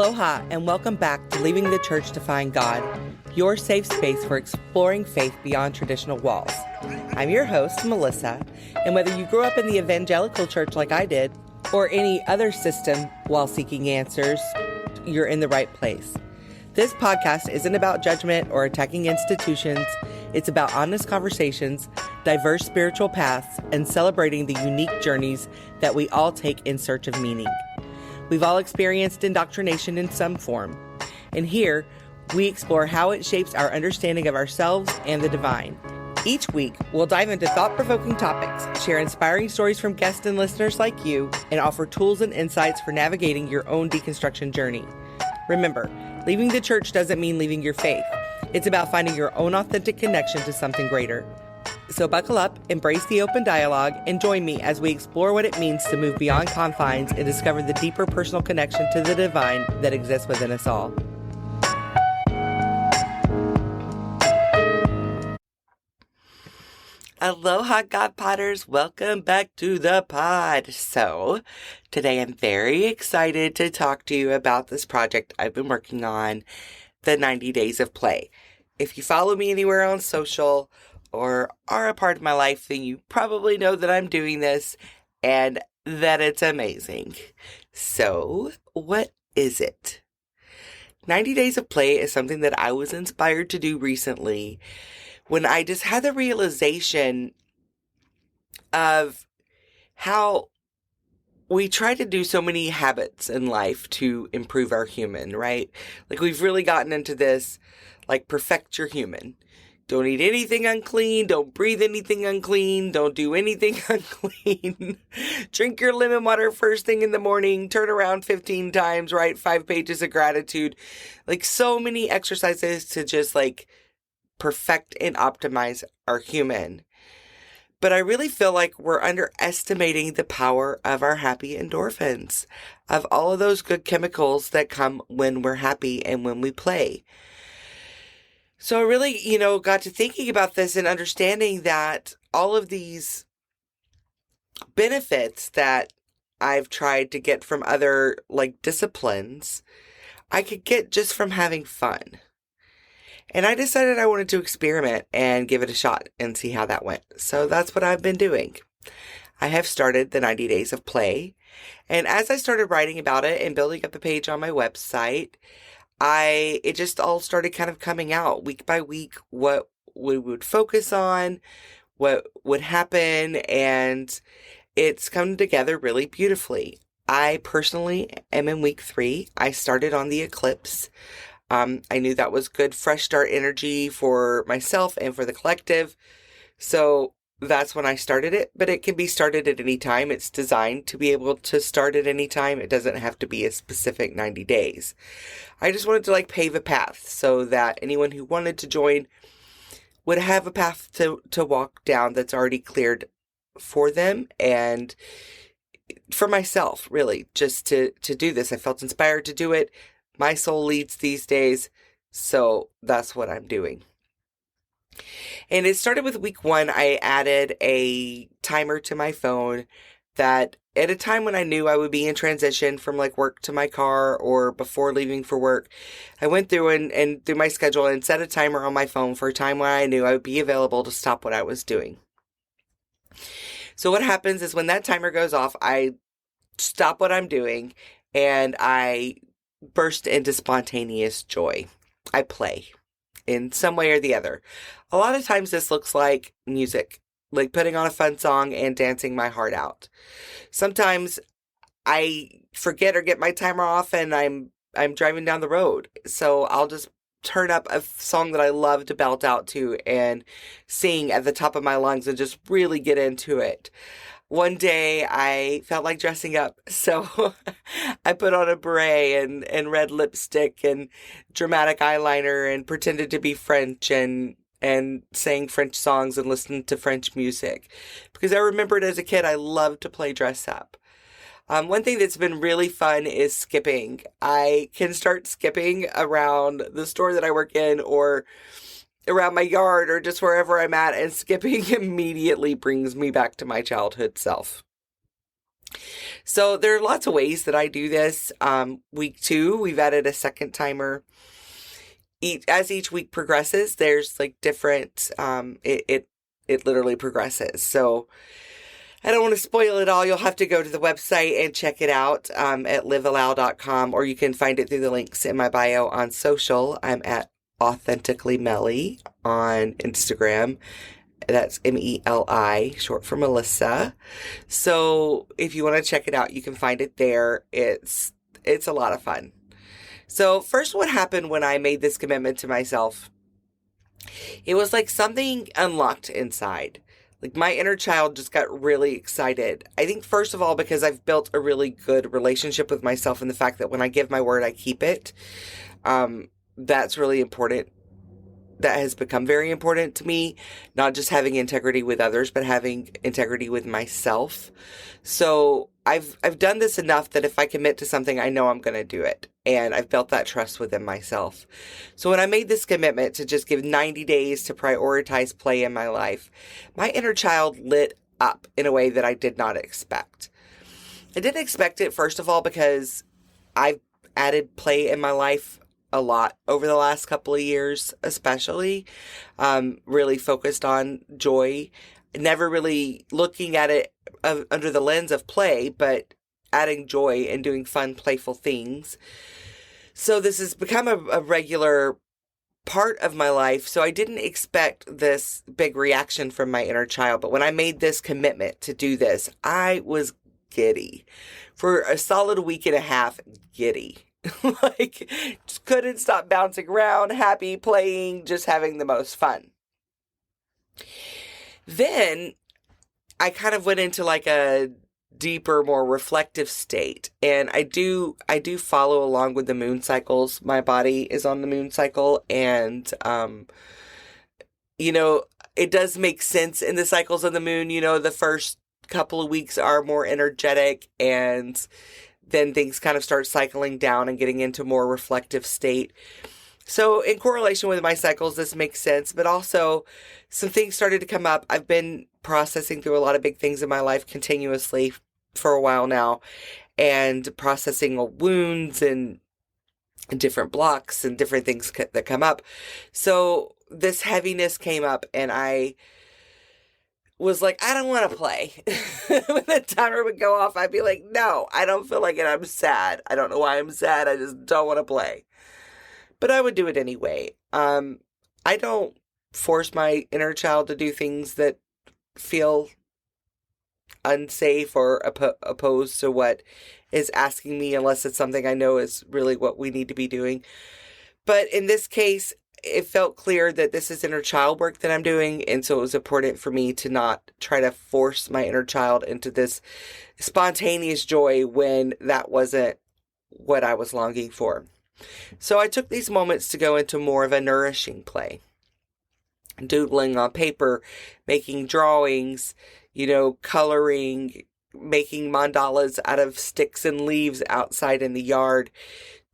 Aloha, and welcome back to Leaving the Church to Find God, your safe space for exploring faith beyond traditional walls. I'm your host, Melissa, and whether you grew up in the evangelical church like I did, or any other system while seeking answers, you're in the right place. This podcast isn't about judgment or attacking institutions. It's about honest conversations, diverse spiritual paths, and celebrating the unique journeys that we all take in search of meaning. We've all experienced indoctrination in some form, and here we explore how it shapes our understanding of ourselves and the divine. Each week, we'll dive into thought-provoking topics, share inspiring stories from guests and listeners like you, and offer tools and insights for navigating your own deconstruction journey. Remember, leaving the church doesn't mean leaving your faith. It's about finding your own authentic connection to something greater. So buckle up, embrace the open dialogue, and join me as we explore what it means to move beyond confines and discover the deeper personal connection to the divine that exists within us all. Aloha, God Potters. Welcome back to the pod. So, today I'm very excited to talk to you about this project I've been working on, the 90 Days of Play. If you follow me anywhere on social or are a part of my life, then you probably know that I'm doing this and that it's amazing. So, what is it? 90 Days of Play is something that I was inspired to do recently when I just had the realization of how we try to do so many habits in life to improve our human, right? Like we've really gotten into this, like perfect your human. Don't eat anything unclean. Don't breathe anything unclean. Don't do anything unclean. Drink your lemon water first thing in the morning. Turn around 15 times. Write 5 pages of gratitude. Like so many exercises to just like perfect and optimize our human. But I really feel like we're underestimating the power of our happy endorphins, of all of those good chemicals that come when we're happy and when we play. So I really, got to thinking about this and understanding that all of these benefits that I've tried to get from other disciplines, I could get just from having fun. And I decided I wanted to experiment and give it a shot and see how that went. So that's what I've been doing. I have started the 90 Days of Play. And as I started writing about it and building up a page on my website, it just all started kind of coming out week by week, what we would focus on, what would happen, and it's come together really beautifully. I personally am in week 3. I started on the eclipse. I knew that was good, fresh start energy for myself and for the collective. So that's when I started it, but it can be started at any time. It's designed to be able to start at any time. It doesn't have to be a specific 90 days. I just wanted to pave a path so that anyone who wanted to join would have a path to walk down that's already cleared for them and for myself, really, just to do this. I felt inspired to do it. My soul leads these days, so that's what I'm doing. And it started with week 1. I added a timer to my phone that at a time when I knew I would be in transition from work to my car or before leaving for work, I went through and through my schedule and set a timer on my phone for a time when I knew I would be available to stop what I was doing. So what happens is when that timer goes off, I stop what I'm doing and I burst into spontaneous joy. I play in some way or the other. A lot of times this looks like music, like putting on a fun song and dancing my heart out. Sometimes I forget or get my timer off and I'm driving down the road. So I'll just turn up a song that I love to belt out to and sing at the top of my lungs and just really get into it. One day I felt like dressing up, so I put on a beret and red lipstick and dramatic eyeliner and pretended to be French and sang French songs and listened to French music. Because I remembered as a kid I loved to play dress up. One thing that's been really fun is skipping. I can start skipping around the store that I work in or around my yard or just wherever I'm at, and skipping immediately brings me back to my childhood self. So there are lots of ways that I do this. Week 2, we've added a second timer. As each week progresses, there's like different, it literally progresses. So I don't want to spoil it all. You'll have to go to the website and check it out at liveallow.com, or you can find it through the links in my bio on social. I'm at Authentically Melly on Instagram. That's Meli, short for Melissa. So if you want to check it out, you can find it there. It's a lot of fun. So first, what happened when I made this commitment to myself? It was like something unlocked inside. Like my inner child just got really excited. I think first of all, because I've built a really good relationship with myself, and the fact that when I give my word, I keep it. That's really important. That has become very important to me, not just having integrity with others, but having integrity with myself. So I've done this enough that if I commit to something, I know I'm going to do it. And I've built that trust within myself. So when I made this commitment to just give 90 days to prioritize play in my life, my inner child lit up in a way that I did not expect. I didn't expect it, first of all, because I've added play in my life a lot over the last couple of years, especially, really focused on joy, never really looking at it under the lens of play, but adding joy and doing fun, playful things. So this has become a regular part of my life. So I didn't expect this big reaction from my inner child. But when I made this commitment to do this, I was giddy. For a solid week and a half, giddy. Like, just couldn't stop bouncing around, happy, playing, just having the most fun. Then I kind of went into like a deeper, more reflective state. And I do follow along with the moon cycles. My body is on the moon cycle, and it does make sense in the cycles of the moon. The first couple of weeks are more energetic, and then things kind of start cycling down and getting into more reflective state. So in correlation with my cycles, this makes sense, but also some things started to come up. I've been processing through a lot of big things in my life continuously for a while now, and processing wounds and different blocks and different things that come up. So this heaviness came up, and I was like, I don't want to play. When the timer would go off, I'd be like, no, I don't feel like it. I'm sad. I don't know why I'm sad. I just don't want to play. But I would do it anyway. I don't force my inner child to do things that feel unsafe or opposed to what is asking me, unless it's something I know is really what we need to be doing. But in this case, it felt clear that this is inner child work that I'm doing, and so it was important for me to not try to force my inner child into this spontaneous joy when that wasn't what I was longing for. So I took these moments to go into more of a nourishing play. Doodling on paper, making drawings, coloring, making mandalas out of sticks and leaves outside in the yard.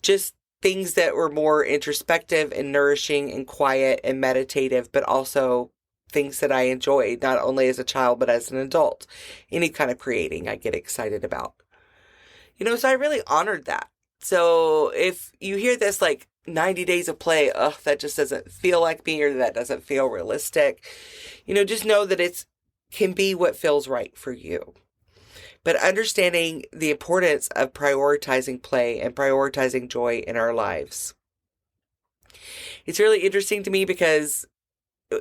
Just things that were more introspective and nourishing and quiet and meditative, but also things that I enjoyed, not only as a child, but as an adult. Any kind of creating I get excited about. So I really honored that. So if you hear this like 90 days of play, that just doesn't feel like me, or that doesn't feel realistic, just know that it can be what feels right for you. But understanding the importance of prioritizing play and prioritizing joy in our lives. It's really interesting to me because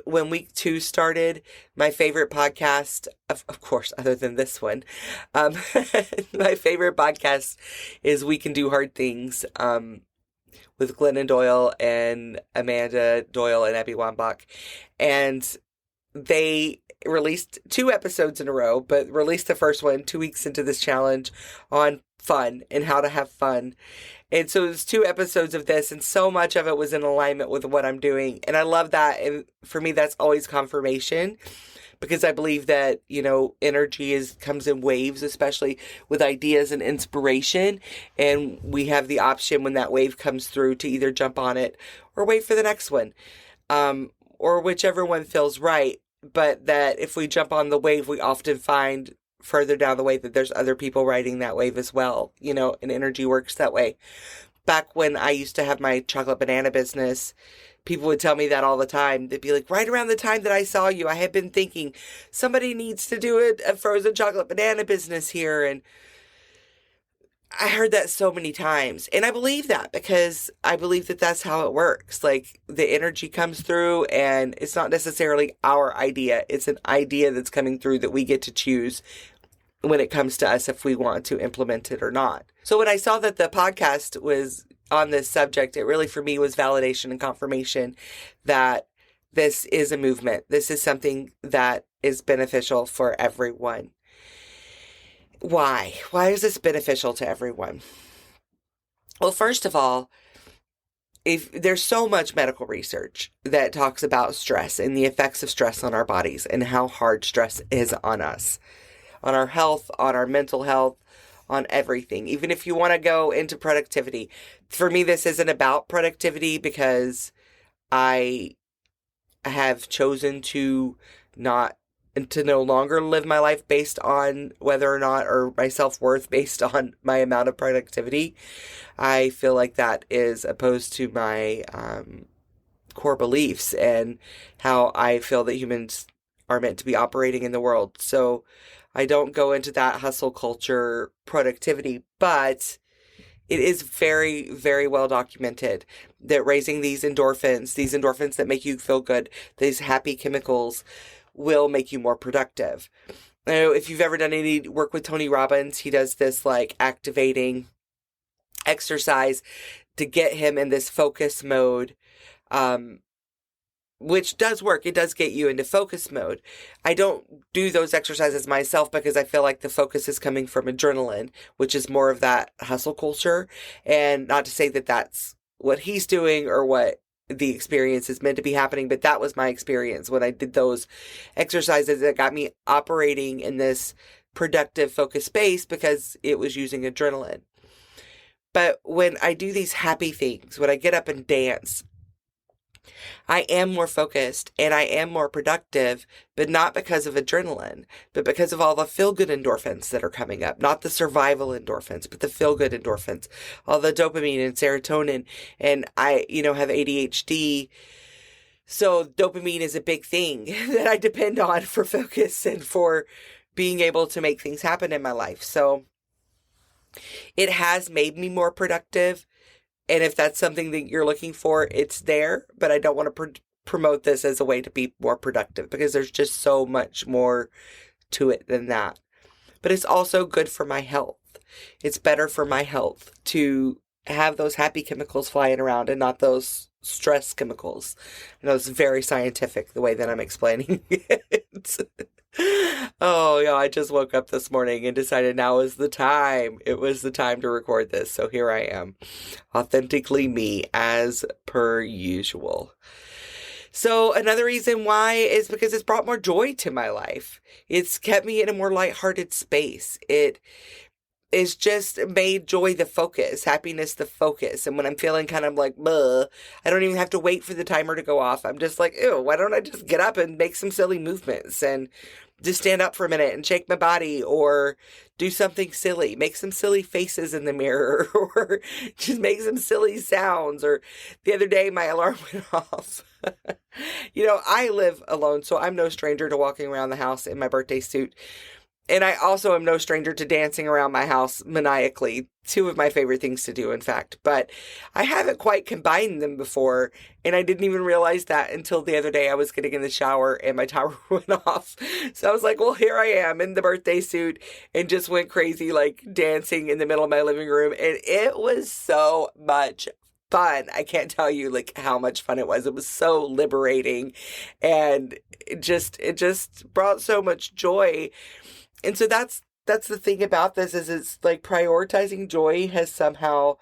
when week 2 started, my favorite podcast, of course, other than this one, my favorite podcast is We Can Do Hard Things, with Glennon Doyle and Amanda Doyle and Abby Wambach. And they released 2 episodes in a row, but released the first one 2 weeks into this challenge on fun and how to have fun. And so it was 2 episodes of this, and so much of it was in alignment with what I'm doing. And I love that. And for me, that's always confirmation, because I believe that, energy comes in waves, especially with ideas and inspiration. And we have the option when that wave comes through to either jump on it or wait for the next one, or whichever one feels right. But that if we jump on the wave, we often find further down the way that there's other people riding that wave as well, and energy works that way. Back when I used to have my chocolate banana business, people would tell me that all the time. They'd be like, right around the time that I saw you, I had been thinking somebody needs to do a frozen chocolate banana business here. And I heard that so many times. And I believe that because I believe that that's how it works. Like the energy comes through and it's not necessarily our idea. It's an idea that's coming through that we get to choose when it comes to us if we want to implement it or not. So when I saw that the podcast was on this subject, it really for me was validation and confirmation that this is a movement. This is something that is beneficial for everyone. Why? Why is this beneficial to everyone? Well, first of all, if there's so much medical research that talks about stress and the effects of stress on our bodies and how hard stress is on us, on our health, on our mental health, on everything. Even if you want to go into productivity. For me, this isn't about productivity because I have chosen to no longer live my life based on whether or not, or my self-worth based on my amount of productivity. I feel like that is opposed to my core beliefs and how I feel that humans are meant to be operating in the world. So I don't go into that hustle culture productivity, but it is very, very well documented that raising these endorphins that make you feel good, these happy chemicals will make you more productive. Now, if you've ever done any work with Tony Robbins, he does this like activating exercise to get him in this focus mode, which does work. It does get you into focus mode. I don't do those exercises myself because I feel like the focus is coming from adrenaline, which is more of that hustle culture. And not to say that that's what he's doing or what the experience is meant to be happening, but that was my experience when I did those exercises that got me operating in this productive focus space because it was using adrenaline. But when I do these happy things, when I get up and dance, I am more focused and I am more productive, but not because of adrenaline, but because of all the feel-good endorphins that are coming up. Not the survival endorphins, but the feel-good endorphins, all the dopamine and serotonin. And I, have ADHD. So dopamine is a big thing that I depend on for focus and for being able to make things happen in my life. So it has made me more productive. And if that's something that you're looking for, it's there. But I don't want to promote this as a way to be more productive because there's just so much more to it than that. But it's also good for my health. It's better for my health to have those happy chemicals flying around and not those stress chemicals. I know it's very scientific the way that I'm explaining it. Oh, yeah, I just woke up this morning and decided now is the time. It was the time to record this. So here I am, authentically me as per usual. So another reason why is because it's brought more joy to my life. It's kept me in a more lighthearted space. It is just made joy the focus, happiness the focus. And when I'm feeling kind of like, bleh, I don't even have to wait for the timer to go off. I'm just like, ew, why don't I just get up and make some silly movements and just stand up for a minute and shake my body or do something silly, make some silly faces in the mirror or just make some silly sounds. Or the other day, my alarm went off. I live alone, so I'm no stranger to walking around the house in my birthday suit. And I also am no stranger to dancing around my house maniacally. Two of my favorite things to do, in fact. But I haven't quite combined them before, and I didn't even realize that until the other day I was getting in the shower and my timer went off. So I was like, well, here I am in the birthday suit and just went crazy, like dancing in the middle of my living room. And it was so much fun. I can't tell you like how much fun it was. It was so liberating, and it just brought so much joy. And so that's the thing about this is it's like prioritizing joy has somehow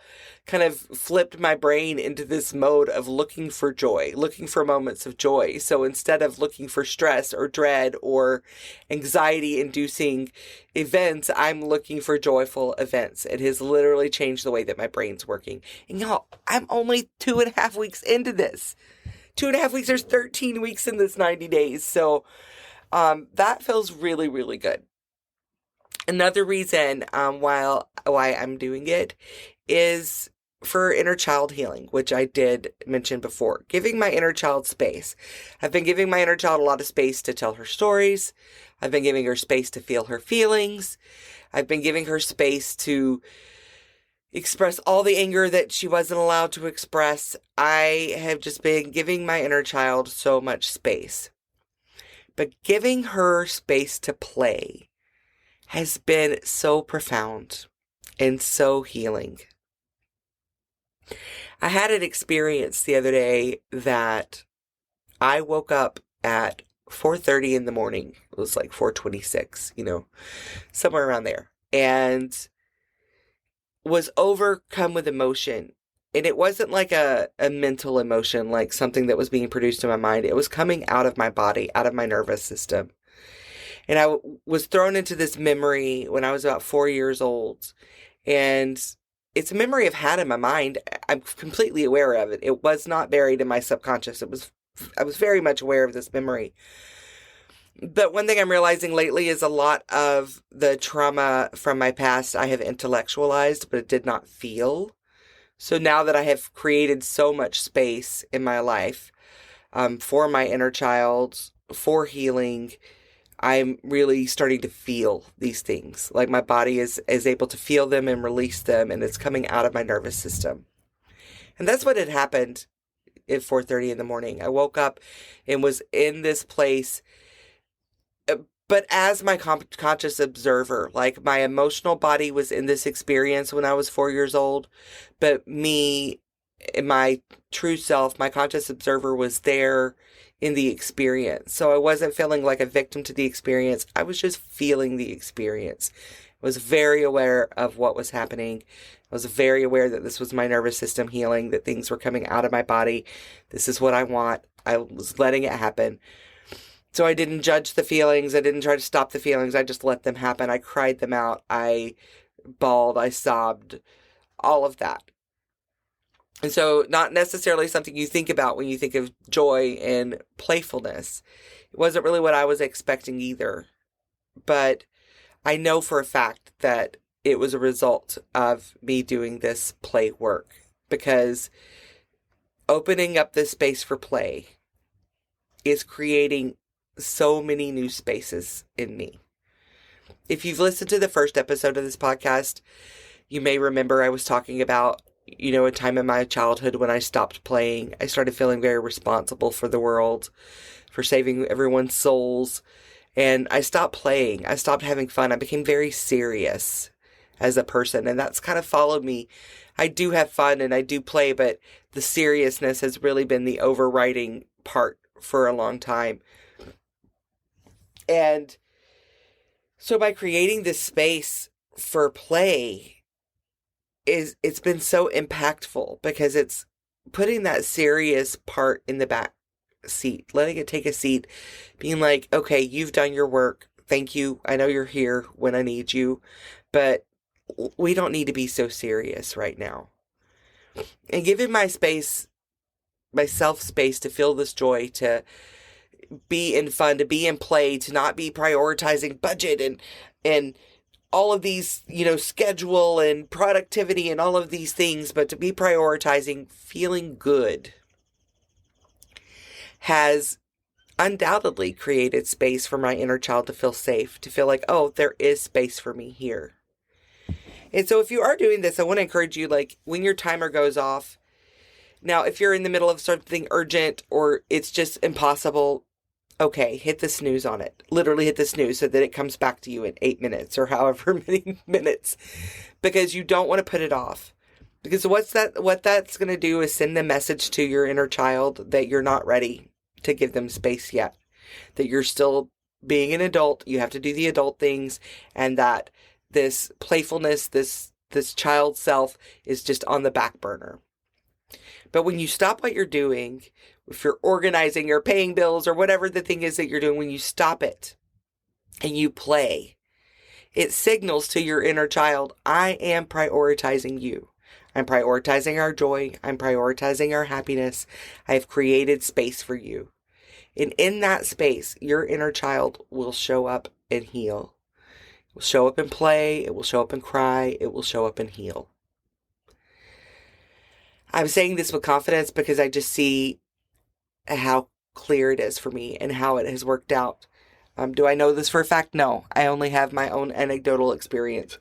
kind of flipped my brain into this mode of looking for joy, looking for moments of joy. So instead of looking for stress or dread or anxiety inducing events, I'm looking for joyful events. It has literally changed the way that my brain's working. And y'all, I'm only 2.5 weeks into this. 2.5 weeks, there's 13 weeks in this 90 days. So that feels really, really good. Another reason why I'm doing it is for inner child healing, which I did mention before. Giving my inner child space. I've been giving my inner child a lot of space to tell her stories. I've been giving her space to feel her feelings. I've been giving her space to express all the anger that she wasn't allowed to express. I have just been giving my inner child so much space. But giving her space to play has been so profound and so healing. I had an experience the other day that I woke up at 4:30 in the morning. It was like 4:26, somewhere around there. And was overcome with emotion. And it wasn't like a mental emotion, like something that was being produced in my mind. It was coming out of my body, out of my nervous system. And I was thrown into this memory when I was about 4 years old. And it's a memory I've had in my mind. I'm completely aware of it. It was not buried in my subconscious. I was very much aware of this memory. But one thing I'm realizing lately is a lot of the trauma from my past I have intellectualized, but it did not feel. So now that I have created so much space in my life for my inner child, for healing, I'm really starting to feel these things. Like my body is able to feel them and release them, and it's coming out of my nervous system. And that's what had happened at 4:30 in the morning. I woke up and was in this place, but as my conscious observer. Like my emotional body was in this experience when I was 4 years old, but me, my true self, my conscious observer, was there in the experience. So I wasn't feeling like a victim to the experience. I was just feeling the experience. I was very aware of what was happening. I was very aware that this was my nervous system healing, that things were coming out of my body. This is what I want. I was letting it happen. So I didn't judge the feelings. I didn't try to stop the feelings. I just let them happen. I cried them out. I bawled. I sobbed. All of that. And so not necessarily something you think about when you think of joy and playfulness. It wasn't really what I was expecting either. But I know for a fact that it was a result of me doing this play work, because opening up this space for play is creating so many new spaces in me. If you've listened to the first episode of this podcast, you may remember I was talking about, a time in my childhood when I stopped playing. I started feeling very responsible for the world, for saving everyone's souls. And I stopped playing. I stopped having fun. I became very serious as a person. And that's kind of followed me. I do have fun and I do play, but the seriousness has really been the overriding part for a long time. And so by creating this space for play, it's been so impactful, because it's putting that serious part in the back seat, letting it take a seat, being like, okay, you've done your work. Thank you. I know you're here when I need you, but we don't need to be so serious right now. And giving myself space to feel this joy, to be in fun, to be in play, to not be prioritizing budget and all of these, schedule and productivity and all of these things, but to be prioritizing feeling good, has undoubtedly created space for my inner child to feel safe, to feel like, oh, there is space for me here. And so if you are doing this, I want to encourage you, like, when your timer goes off, now, if you're in the middle of something urgent or it's just impossible, okay, hit the snooze on it. Literally hit the snooze so that it comes back to you in 8 minutes or however many minutes, because you don't want to put it off. Because what that's going to do is send the message to your inner child that you're not ready to give them space yet, that you're still being an adult. You have to do the adult things, and that this playfulness, this child self is just on the back burner. But when you stop what you're doing, if you're organizing or paying bills or whatever the thing is that you're doing, when you stop it and you play, it signals to your inner child, I am prioritizing you. I'm prioritizing our joy. I'm prioritizing our happiness. I have created space for you. And in that space, your inner child will show up and heal. It will show up in play. It will show up in cry. It will show up in heal. I'm saying this with confidence because I just see how clear it is for me and how it has worked out. Do I know this for a fact? No. I only have my own anecdotal experience.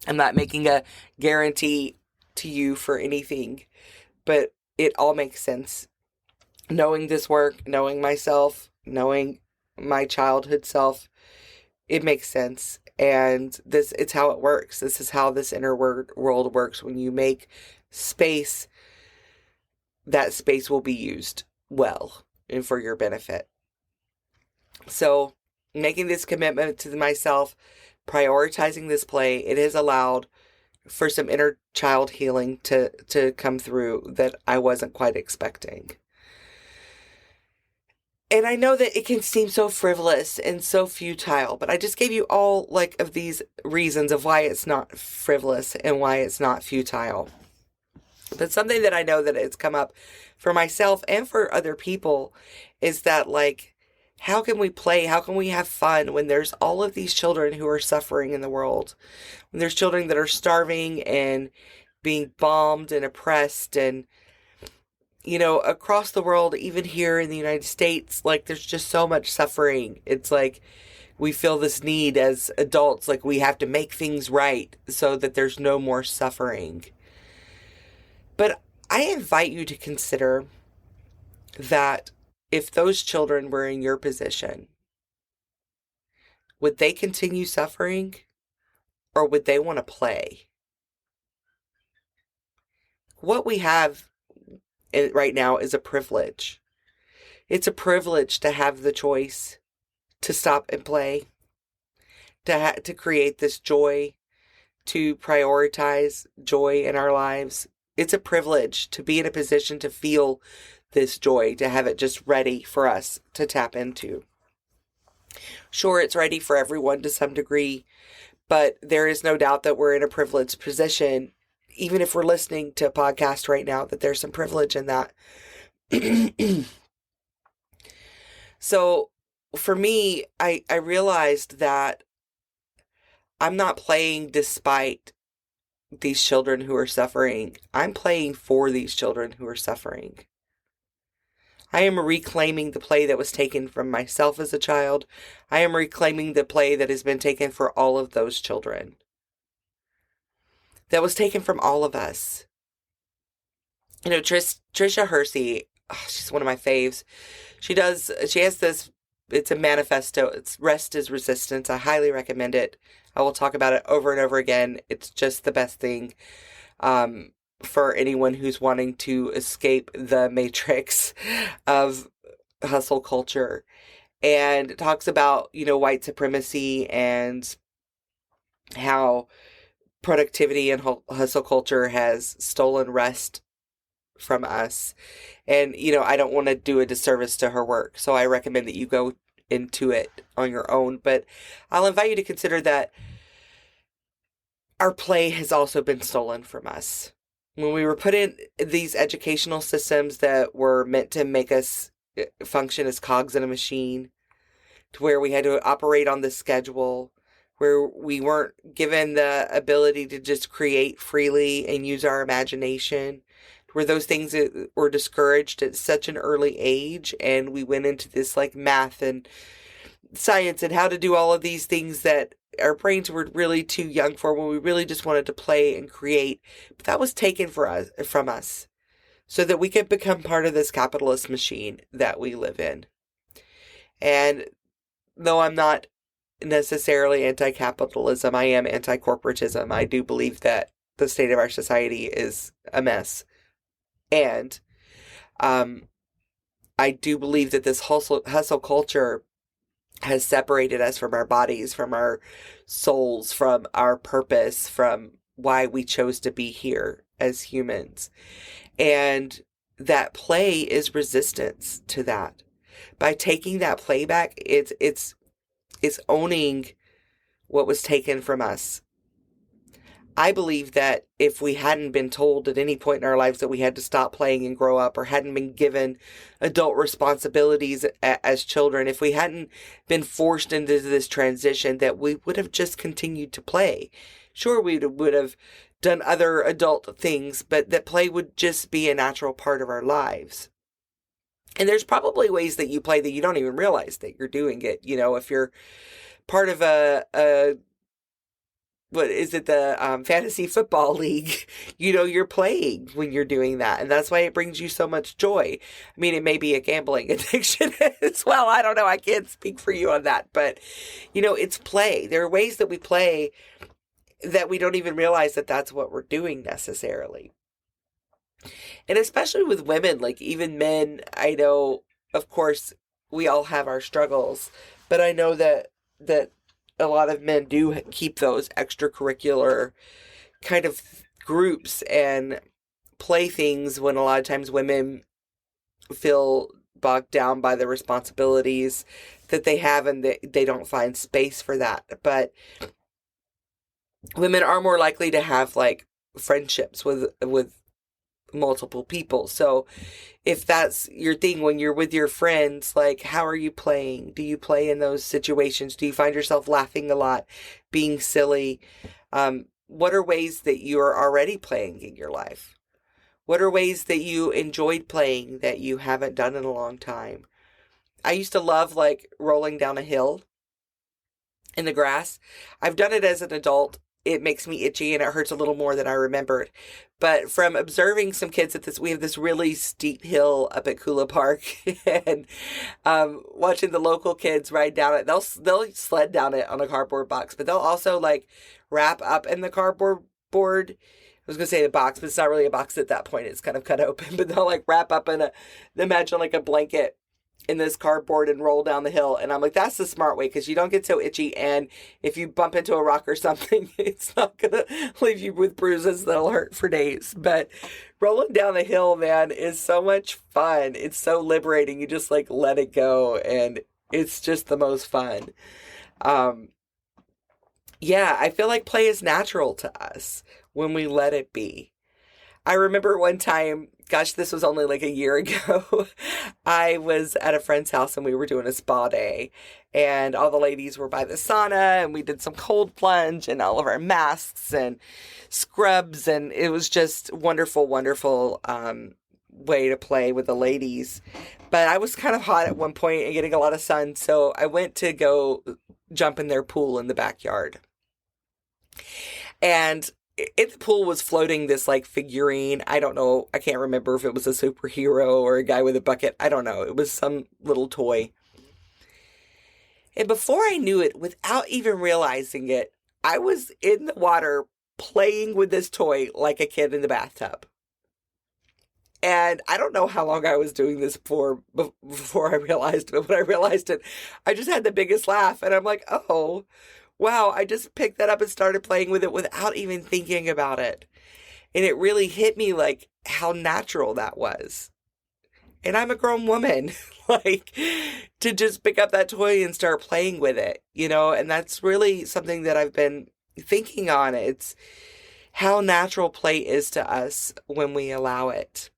I'm not making a guarantee to you for anything, but it all makes sense. Knowing this work, knowing myself, knowing my childhood self, it makes sense. And it's how it works. This is how this inner world works. When you make space, that space will be used well and for your benefit. So, making this commitment to myself, prioritizing this play, it has allowed for some inner child healing to come through that I wasn't quite expecting. And I know that it can seem so frivolous and so futile, but I just gave you all of these reasons of why it's not frivolous and why it's not futile. But something that I know that it's come up for myself and for other people is that how can we play? How can we have fun when there's all of these children who are suffering in the world? When there's children that are starving and being bombed and oppressed and across the world, even here in the United States, there's just so much suffering. It's we feel this need as adults, we have to make things right so that there's no more suffering. But I invite you to consider that if those children were in your position, would they continue suffering or would they want to play? What we have right now is a privilege. It's a privilege to have the choice to stop and play, to create this joy, to prioritize joy in our lives. It's a privilege to be in a position to feel this joy, to have it just ready for us to tap into. Sure, it's ready for everyone to some degree, but there is no doubt that we're in a privileged position. Even if we're listening to a podcast right now, that there's some privilege in that. So for me, I realized that I'm not playing despite these children who are suffering. I'm playing for these children who are suffering. I am reclaiming the play that was taken from myself as a child. I am reclaiming the play that has been taken for all of those children. That was taken from all of us. Trisha Hersey, she's one of my faves. She has this, it's a manifesto. It's Rest is Resistance. I highly recommend it. I will talk about it over and over again. It's just the best thing for anyone who's wanting to escape the matrix of hustle culture. And it talks about, white supremacy and how productivity and hustle culture has stolen rest from us. And, I don't want to do a disservice to her work, so I recommend that you go into it on your own. But I'll invite you to consider that our play has also been stolen from us. When we were put in these educational systems that were meant to make us function as cogs in a machine, to where we had to operate on the schedule, where we weren't given the ability to just create freely and use our imagination, where those things were discouraged at such an early age, and we went into this math and science and how to do all of these things that our brains were really too young for, when we really just wanted to play and create. But that was taken from us so that we could become part of this capitalist machine that we live in. And though I'm not necessarily anti-capitalism, I am anti-corporatism. I do believe that the state of our society is a mess. And I do believe that this hustle culture has separated us from our bodies, from our souls, from our purpose, from why we chose to be here as humans. And that play is resistance to that. By taking that play back, it's owning what was taken from us. I believe that if we hadn't been told at any point in our lives that we had to stop playing and grow up, or hadn't been given adult responsibilities as children, if we hadn't been forced into this transition, that we would have just continued to play. Sure, we would have done other adult things, but that play would just be a natural part of our lives. And there's probably ways that you play that you don't even realize that you're doing it. If you're part of a what is it, the fantasy football league, you're playing when you're doing that. And that's why it brings you so much joy. I mean, it may be a gambling addiction as well. I don't know. I can't speak for you on that. But, it's play. There are ways that we play that we don't even realize that that's what we're doing necessarily. And especially with women, like even men, I know, of course, we all have our struggles, but I know that a lot of men do keep those extracurricular kind of groups and play things when a lot of times women feel bogged down by the responsibilities that they have, and they don't find space for that. But women are more likely to have like friendships with multiple people. So if that's your thing, when you're with your friends, like, how are you playing? Do you play in those situations? Do you find yourself laughing a lot, being silly? What are ways that you are already playing in your life? What are ways that you enjoyed playing that you haven't done in a long time? I used to love like rolling down a hill in the grass. I've done it as an adult. It makes me itchy and it hurts a little more than I remembered. But from observing some kids at this, we have this really steep hill up at Kula Park, and watching the local kids ride down it. They'll sled down it on a cardboard box, but they'll also like wrap up in the cardboard board. I was going to say the box, but it's not really a box at that point. It's kind of cut open, but they'll like wrap up in imagine like a blanket in this cardboard and roll down the hill. And I'm like, that's the smart way, because you don't get so itchy. And if you bump into a rock or something, it's not going to leave you with bruises that'll hurt for days. But rolling down the hill, man, is so much fun. It's so liberating. You just like let it go. And it's just the most fun. Yeah, I feel like play is natural to us when we let it be. I remember one time, gosh, this was only like a year ago. I was at a friend's house and we were doing a spa day, and all the ladies were by the sauna, and we did some cold plunge and all of our masks and scrubs, and it was just wonderful, wonderful way to play with the ladies. But I was kind of hot at one point and getting a lot of sun, so I went to go jump in their pool in the backyard. And the pool was floating this like figurine. I don't know. I can't remember if it was a superhero or a guy with a bucket. I don't know. It was some little toy. And before I knew it, without even realizing it, I was in the water playing with this toy like a kid in the bathtub. And I don't know how long I was doing this before I realized it. But when I realized it, I just had the biggest laugh. And I'm like, oh, wow, I just picked that up and started playing with it without even thinking about it. And it really hit me like how natural that was. And I'm a grown woman, like, to just pick up that toy and start playing with it, and that's really something that I've been thinking on. It's how natural play is to us when we allow it.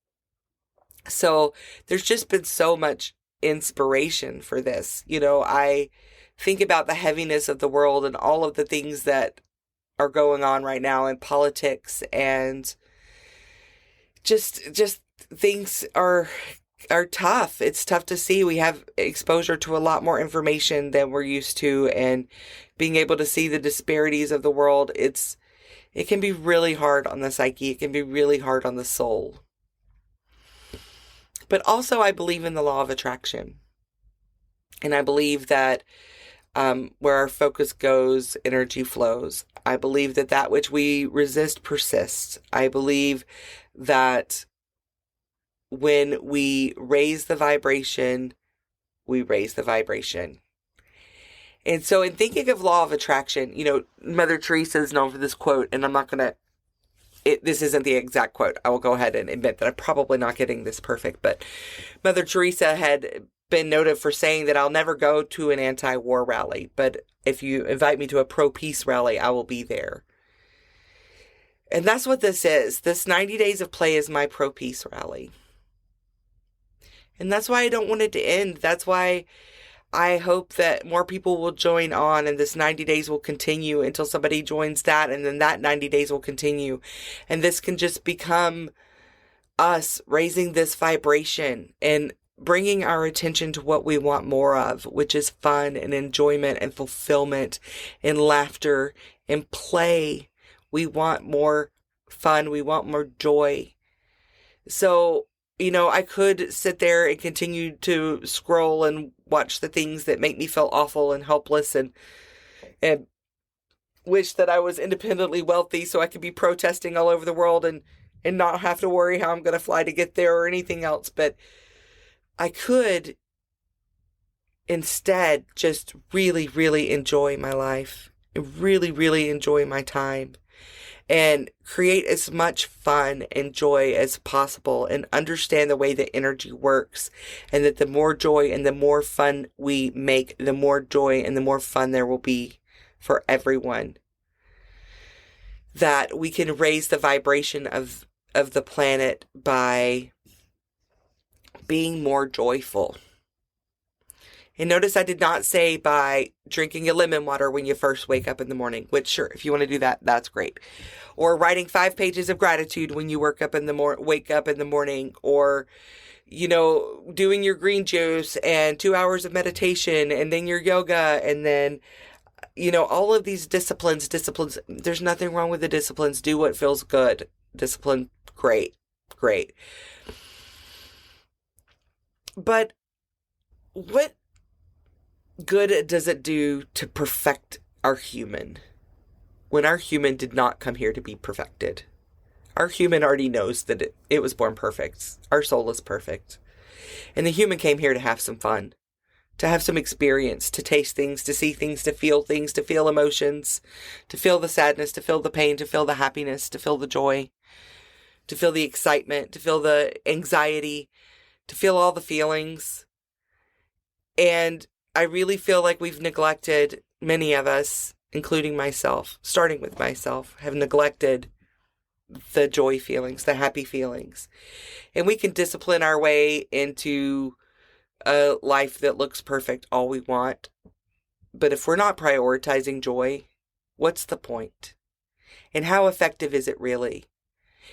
So there's just been so much inspiration for this. I think about the heaviness of the world and all of the things that are going on right now in politics, and just things are tough. It's tough to see. We have exposure to a lot more information than we're used to, and being able to see the disparities of the world, it can be really hard on the psyche. It can be really hard on the soul. But also I believe in the law of attraction. And I believe that where our focus goes, energy flows. I believe that which we resist persists. I believe that when we raise the vibration, we raise the vibration. And so in thinking of law of attraction, Mother Teresa is known for this quote, and I'm not going to, this isn't the exact quote. I will go ahead and admit that I'm probably not getting this perfect, but Mother Teresa had been noted for saying that I'll never go to an anti-war rally, but if you invite me to a pro-peace rally, I will be there. And that's what this is. This 90 days of play is my pro peace rally. And that's why I don't want it to end. That's why I hope that more people will join on, and this 90 days will continue until somebody joins that, and then that 90 days will continue. And this can just become us raising this vibration and bringing our attention to what we want more of, which is fun and enjoyment and fulfillment and laughter and play. We want more fun. We want more joy. So, I could sit there and continue to scroll and watch the things that make me feel awful and helpless and wish that I was independently wealthy so I could be protesting all over the world and not have to worry how I'm going to fly to get there or anything else. But I could instead just really, really enjoy my life and really, really enjoy my time and create as much fun and joy as possible and understand the way that energy works, and that the more joy and the more fun we make, the more joy and the more fun there will be for everyone. That we can raise the vibration of the planet by being more joyful. And notice I did not say by drinking a lemon water when you first wake up in the morning, which sure, if you want to do that, that's great. Or writing 5 pages of gratitude when you wake up in the morning, or, doing your green juice and 2 hours of meditation and then your yoga and then, all of these disciplines, there's nothing wrong with the disciplines. Do what feels good. Discipline, great. But what good does it do to perfect our human when our human did not come here to be perfected? Our human already knows that it was born perfect. Our soul is perfect. And the human came here to have some fun, to have some experience, to taste things, to see things, to feel emotions, to feel the sadness, to feel the pain, to feel the happiness, to feel the joy, to feel the excitement, to feel the anxiety, to feel all the feelings. And I really feel like we've neglected, many of us, including myself, starting with myself, have neglected the joy feelings, the happy feelings. And we can discipline our way into a life that looks perfect all we want. But if we're not prioritizing joy, what's the point? And how effective is it really?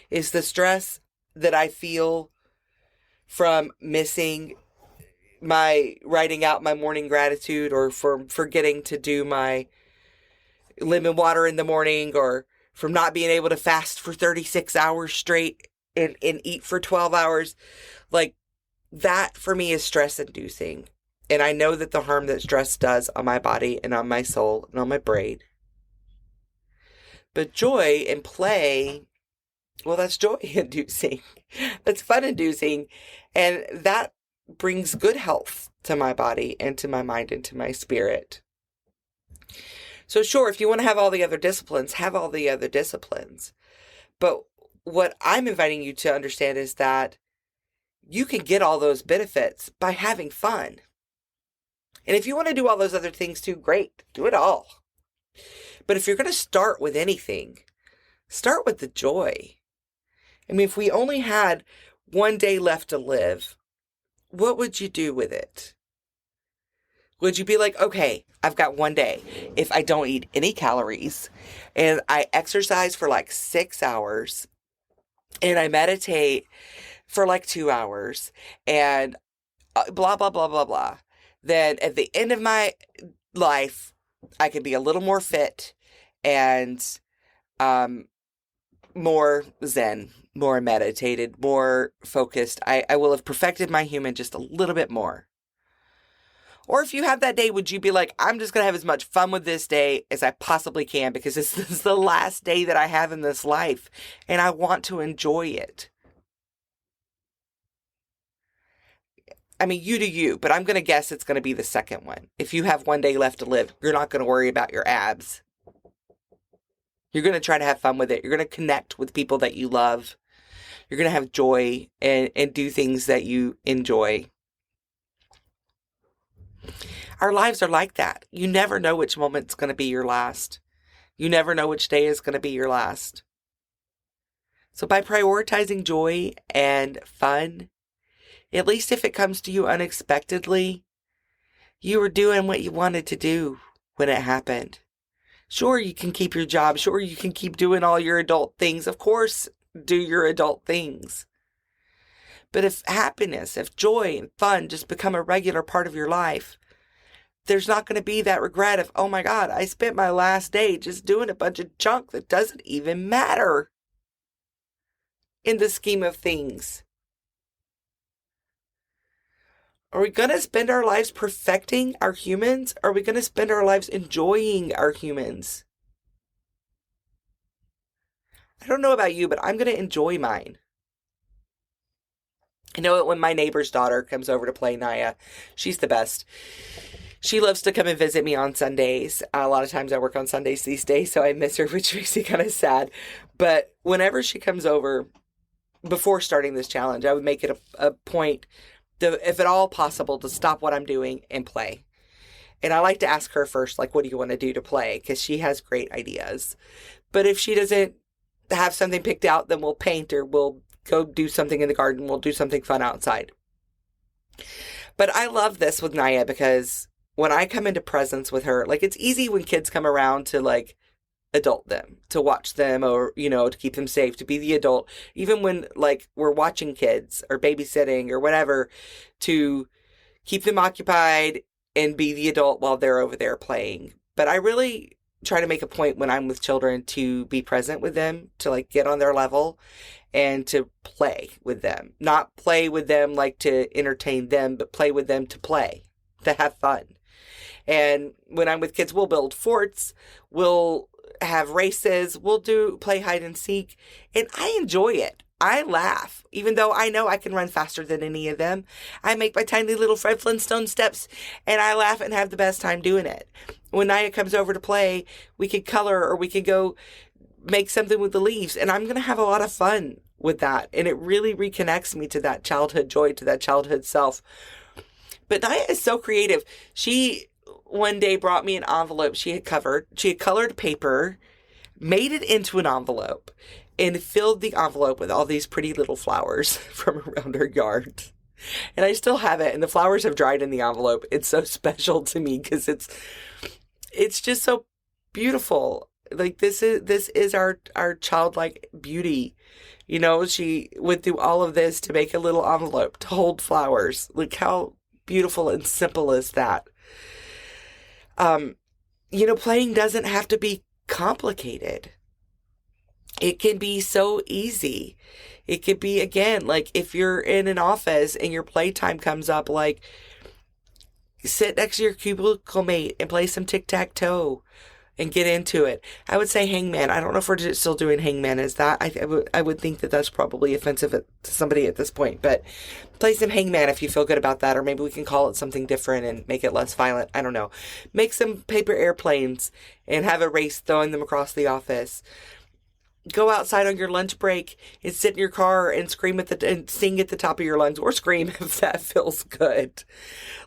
Is the stress that I feel from missing my writing out my morning gratitude, or from forgetting to do my lemon water in the morning, or from not being able to fast for 36 hours straight and eat for 12 hours, like that for me is stress inducing. And I know that the harm that stress does on my body and on my soul and on my brain. But joy and play, well, that's joy inducing. That's fun inducing. And that brings good health to my body and to my mind and to my spirit. So sure, if you want to have all the other disciplines, have all the other disciplines. But what I'm inviting you to understand is that you can get all those benefits by having fun. And if you want to do all those other things too, great, do it all. But if you're going to start with anything, start with the joy. I mean, if we only had one day left to live, what would you do with it? Would you be like, okay, I've got one day. If I don't eat any calories and I exercise for like 6 hours and I meditate for like 2 hours and blah, blah, blah, blah, blah, then at the end of my life, I can be a little more fit and more zen, more meditated, more focused. I will have perfected my human just a little bit more. Or if you have that day, would you be like, I'm just going to have as much fun with this day as I possibly can because this is the last day that I have in this life and I want to enjoy it. I mean, you do you, but I'm going to guess it's going to be the second one. If you have one day left to live, you're not going to worry about your abs. You're going to try to have fun with it. You're going to connect with people that you love. You're going to have joy and do things that you enjoy. Our lives are like that. You never know which moment's going to be your last. You never know which day is going to be your last. So by prioritizing joy and fun, at least if it comes to you unexpectedly, you were doing what you wanted to do when it happened. Sure, you can keep your job. Sure, you can keep doing all your adult things. Of course, do your adult things. But if happiness, if joy and fun just become a regular part of your life, there's not going to be that regret of, oh my God, I spent my last day just doing a bunch of junk that doesn't even matter in the scheme of things. Are we going to spend our lives perfecting our humans? Or are we going to spend our lives enjoying our humans? I don't know about you, but I'm going to enjoy mine. I know it when my neighbor's daughter comes over to play Naya. She's the best. She loves to come and visit me on Sundays. A lot of times I work on Sundays these days, so I miss her, which makes me kind of sad. But whenever she comes over, before starting this challenge, I would make it a point, if at all possible, to stop what I'm doing and play. And I like to ask her first, like, what do you want to do to play? Because she has great ideas. But if she doesn't have something picked out, then we'll paint or we'll go do something in the garden. We'll do something fun outside. But I love this with Naya because when I come into presence with her, like, it's easy when kids come around to, like, adult them, to watch them, or, you know, to keep them safe, to be the adult. Even when, like, we're watching kids or babysitting or whatever, to keep them occupied and be the adult while they're over there playing. But I really try to make a point when I'm with children to be present with them, to, like, get on their level and to play with them. Not play with them like to entertain them, but play with them to play, to have fun. And when I'm with kids, we'll build forts, we'll have races, we'll play hide and seek, and I enjoy it. I laugh, even though I know I can run faster than any of them. I make my tiny little Fred Flintstone steps, and I laugh and have the best time doing it. When Naya comes over to play, we could color or we could go make something with the leaves, and I'm going to have a lot of fun with that. And it really reconnects me to that childhood joy, to that childhood self. But Naya is so creative. She one day brought me an envelope she had colored paper, made it into an envelope, and filled the envelope with all these pretty little flowers from around her yard. And I still have it, and the flowers have dried in the envelope. It's so special to me because it's just so beautiful. Like, this is our childlike beauty. You know, she went through all of this to make a little envelope to hold flowers. Look how beautiful and simple is that. You know, playing doesn't have to be complicated. It can be so easy. It could be, again, like if you're in an office and your playtime comes up, like sit next to your cubicle mate and play some tic-tac-toe and get into it. I would say hangman. I don't know if we're still doing hangman as that. I would think that that's probably offensive to somebody at this point, but play some hangman if you feel good about that, or maybe we can call it something different and make it less violent. I don't know. Make some paper airplanes and have a race throwing them across the office. Go outside on your lunch break and sit in your car and scream and sing at the top of your lungs, or scream if that feels good.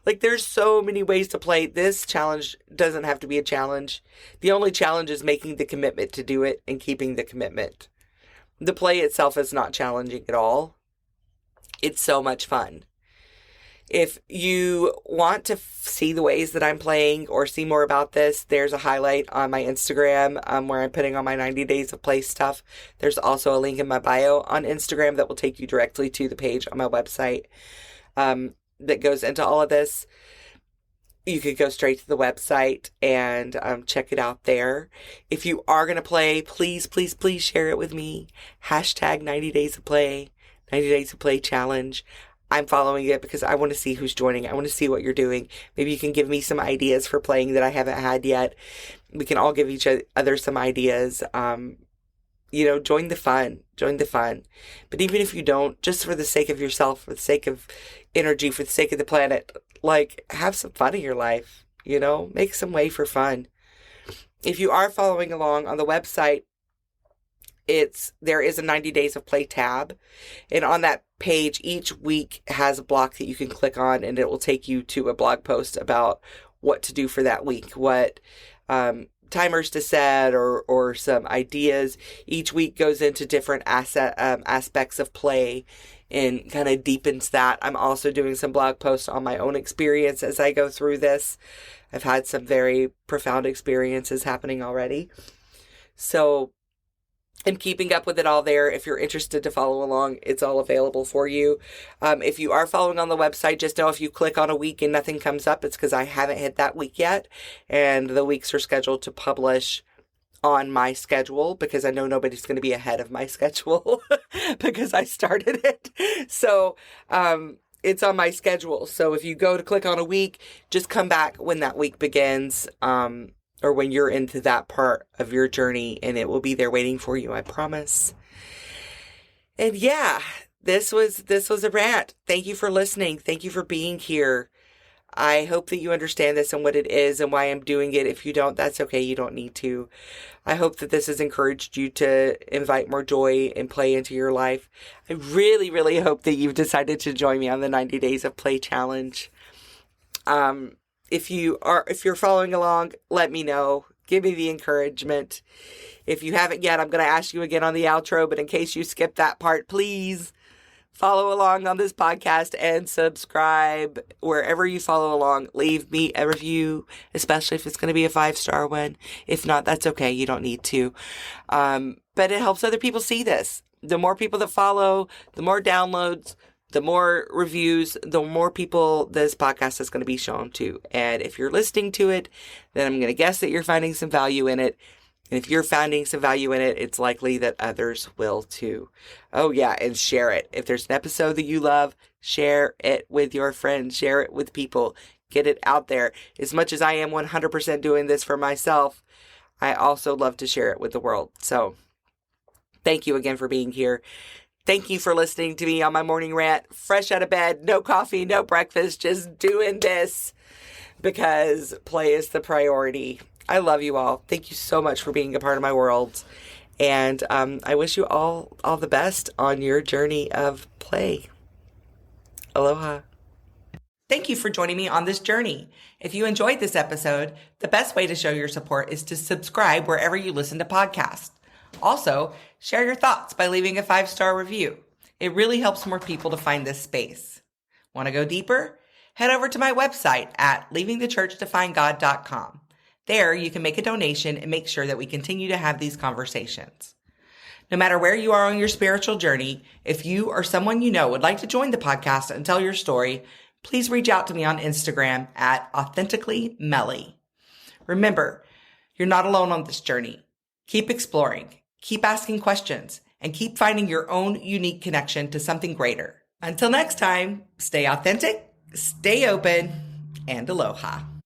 Like, there's so many ways to play. This challenge doesn't have to be a challenge. The only challenge is making the commitment to do it and keeping the commitment. The play itself is not challenging at all. It's so much fun. If you want to see the ways that I'm playing or see more about this, there's a highlight on my Instagram where I'm putting on my 90 days of play stuff. There's also a link in my bio on Instagram that will take you directly to the page on my website that goes into all of this. You could go straight to the website and check it out there. If you are going to play, please, please, please share it with me. Hashtag 90 days of play, 90 days of play challenge. I'm following it because I want to see who's joining. I want to see what you're doing. Maybe you can give me some ideas for playing that I haven't had yet. We can all give each other some ideas. You know, join the fun. Join the fun. But even if you don't, just for the sake of yourself, for the sake of energy, for the sake of the planet, like, have some fun in your life. You know, make some way for fun. If you are following along on the website, there is a 90 days of play tab, and on that page each week has a block that you can click on, and it will take you to a blog post about what to do for that week, what timers to set or some ideas. Each week goes into different aspects of play and kind of deepens that. I'm also doing some blog posts on my own experience as I go through this. I've had some very profound experiences happening already. So I'm keeping up with it all there. If you're interested to follow along, it's all available for you. If you are following on the website, just know if you click on a week and nothing comes up, it's because I haven't hit that week yet. And the weeks are scheduled to publish on my schedule because I know nobody's going to be ahead of my schedule because I started it. So it's on my schedule. So if you go to click on a week, just come back when that week begins. Or when you're into that part of your journey, and it will be there waiting for you, I promise. And yeah, this was a rant. Thank you for listening. Thank you for being here. I hope that you understand this and what it is and why I'm doing it. If you don't, that's okay. You don't need to. I hope that this has encouraged you to invite more joy and play into your life. I really, really hope that you've decided to join me on the 90 Days of Play Challenge. If you're following along, let me know. Give me the encouragement. If you haven't yet, I'm going to ask you again on the outro, but in case you skipped that part, please follow along on this podcast and subscribe wherever you follow along. Leave me a review, especially if it's going to be a 5-star one. If not, that's okay. You don't need to. But it helps other people see this. The more people that follow, the more downloads, the more reviews, the more people this podcast is going to be shown to. And if you're listening to it, then I'm going to guess that you're finding some value in it. And if you're finding some value in it, it's likely that others will too. Oh yeah, and share it. If there's an episode that you love, share it with your friends. Share it with people. Get it out there. As much as I am 100% doing this for myself, I also love to share it with the world. So thank you again for being here. Thank you for listening to me on my morning rant. Fresh out of bed, no coffee, no breakfast, just doing this because play is the priority. I love you all. Thank you so much for being a part of my world. And I wish you all the best on your journey of play. Aloha. Thank you for joining me on this journey. If you enjoyed this episode, the best way to show your support is to subscribe wherever you listen to podcasts. Also, share your thoughts by leaving a 5-star review. It really helps more people to find this space. Want to go deeper? Head over to my website at leavingthechurchtofindgod.com. There, you can make a donation and make sure that we continue to have these conversations. No matter where you are on your spiritual journey, if you or someone you know would like to join the podcast and tell your story, please reach out to me on Instagram at authenticallymelly. Remember, you're not alone on this journey. Keep exploring. Keep asking questions and keep finding your own unique connection to something greater. Until next time, stay authentic, stay open, and aloha.